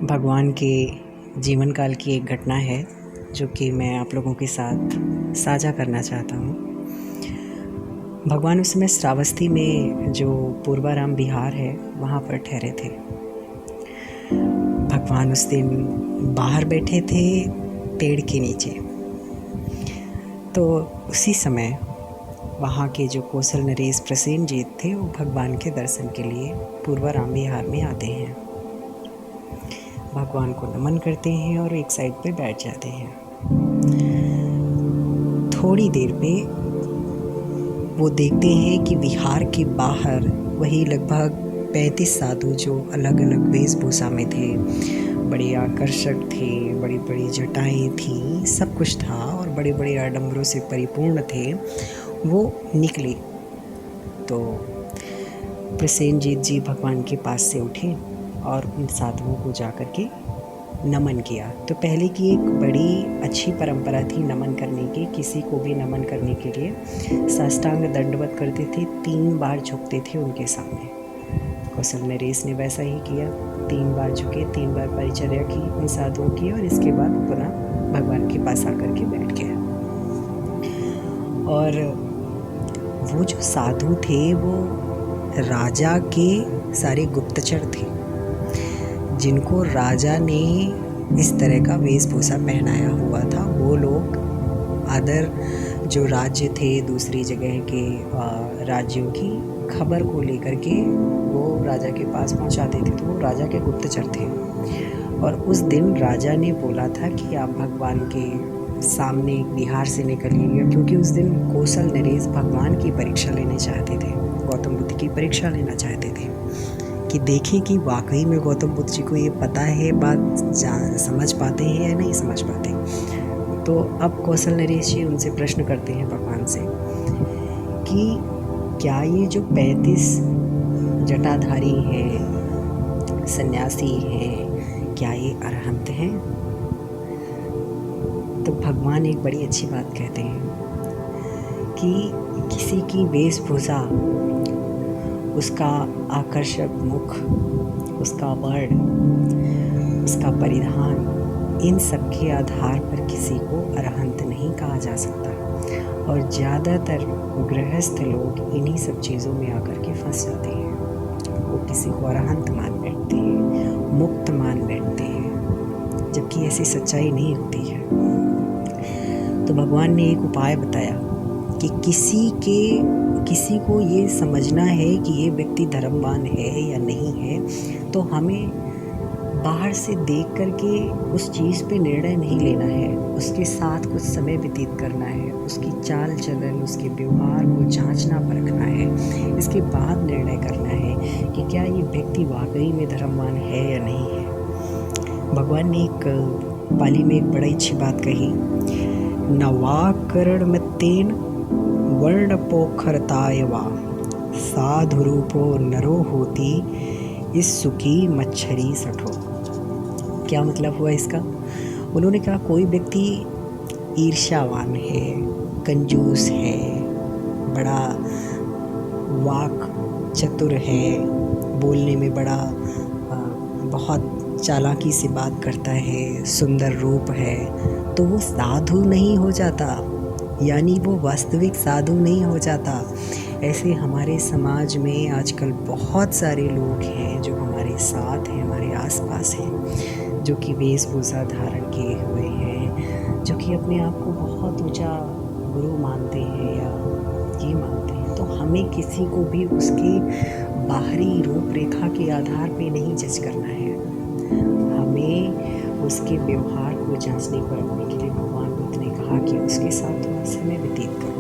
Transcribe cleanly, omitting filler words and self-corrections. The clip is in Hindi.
भगवान के जीवन काल की एक घटना है जो कि मैं आप लोगों के साथ साझा करना चाहता हूँ। भगवान उस समय श्रावस्ती में जो पूर्वाराम विहार है वहाँ पर ठहरे थे। भगवान उस दिन बाहर बैठे थे पेड़ के नीचे। तो उसी समय वहाँ के जो कौशल नरेश प्रसेनजीत थे वो भगवान के दर्शन के लिए पूर्वाराम विहार में आते हैं। भगवान को नमन करते हैं और एक साइड पे बैठ जाते हैं। थोड़ी देर पे वो देखते हैं कि विहार के बाहर वही लगभग 35 साधु जो अलग अलग वेशभूषा में थे, बड़े आकर्षक थे, बड़ी बड़ी जटाएं थी, सब कुछ था और बड़े बड़े आडंबरों से परिपूर्ण थे। वो निकले तो प्रसेनजीत जी भगवान के पास से उठे और उन साधुओं को जाकर के नमन किया। तो पहले की एक बड़ी अच्छी परंपरा थी नमन करने की। किसी को भी नमन करने के लिए साष्टांग दंडवत करते थे, 3 बार झुकते थे उनके सामने। कौशल नरेश ने वैसा ही किया, 3 बार झुके, 3 बार परिचर्या की उन साधुओं की और इसके बाद पुनः भगवान के पास आकर के बैठ गया। और वो जो साधु थे वो राजा के सारे गुप्तचर थे, जिनको राजा ने इस तरह का वेशभूषा पहनाया हुआ था। वो लोग अदर जो राज्य थे, दूसरी जगह के राज्यों की खबर को लेकर के वो राजा के पास पहुंचाते थे। तो वो राजा के गुप्तचर थे। और उस दिन राजा ने बोला था कि आप भगवान के सामने विहार से निकलिएगा, क्योंकि उस दिन कौशल नरेश भगवान की परीक्षा लेना चाहते थे, गौतम बुद्ध की परीक्षा लेना चाहते थे कि देखें कि वाकई में गौतम बुद्ध जी को ये पता है, बात समझ पाते हैं या नहीं समझ पाते। तो अब कौशल नरेश जी उनसे प्रश्न करते हैं भगवान से कि क्या ये जो 35 जटाधारी हैं, सन्यासी हैं, क्या ये अरहंत हैं? तो भगवान एक बड़ी अच्छी बात कहते हैं कि किसी की वेशभूषा, उसका आकर्षक मुख, उसका वर्ण, उसका परिधान, इन सब के आधार पर किसी को अरहंत नहीं कहा जा सकता। और ज़्यादातर गृहस्थ लोग इन्हीं सब चीज़ों में आकर के फंस जाते हैं। वो किसी को अरहंत मान बैठते हैं, मुक्त मान बैठते हैं, जबकि ऐसी सच्चाई नहीं होती है। तो भगवान ने एक उपाय बताया कि किसी को ये समझना है कि ये व्यक्ति धर्मवान है या नहीं है, तो हमें बाहर से देख करके उस चीज़ पे निर्णय नहीं लेना है। उसके साथ कुछ समय व्यतीत करना है, उसकी चाल चलन, उसके व्यवहार को जांचना परखना है। इसके बाद निर्णय करना है कि क्या ये व्यक्ति वाकई में धर्मवान है या नहीं है। भगवान ने एक पाली में एक बड़ी अच्छी बात कही, नवाकरण मत्तेन वर्ण पोखरताय वा साधु रूपो नरो होती इस सुखी मच्छरी सठो। क्या मतलब हुआ इसका? उन्होंने कहा कोई व्यक्ति ईर्ष्यावान है, कंजूस है, बड़ा वाक चतुर है, बोलने में बड़ा बहुत चालाकी से बात करता है, सुंदर रूप है, तो वो साधु नहीं हो जाता, यानी वो वास्तविक साधु नहीं हो जाता। ऐसे हमारे समाज में आजकल बहुत सारे लोग हैं जो हमारे साथ हैं, हमारे आसपास हैं, जो कि वेशभूषा धारण किए हुए हैं, जो कि अपने आप को बहुत ऊंचा गुरु मानते हैं या ये मानते हैं। तो हमें किसी को भी उसके बाहरी रूपरेखा के आधार पे नहीं जज करना है। हमें उसके व्यवहार को जांचने परखने के लिए भगवान बुद्ध ने कहा कि उसके साथ थोड़ा समय व्यतीत करो।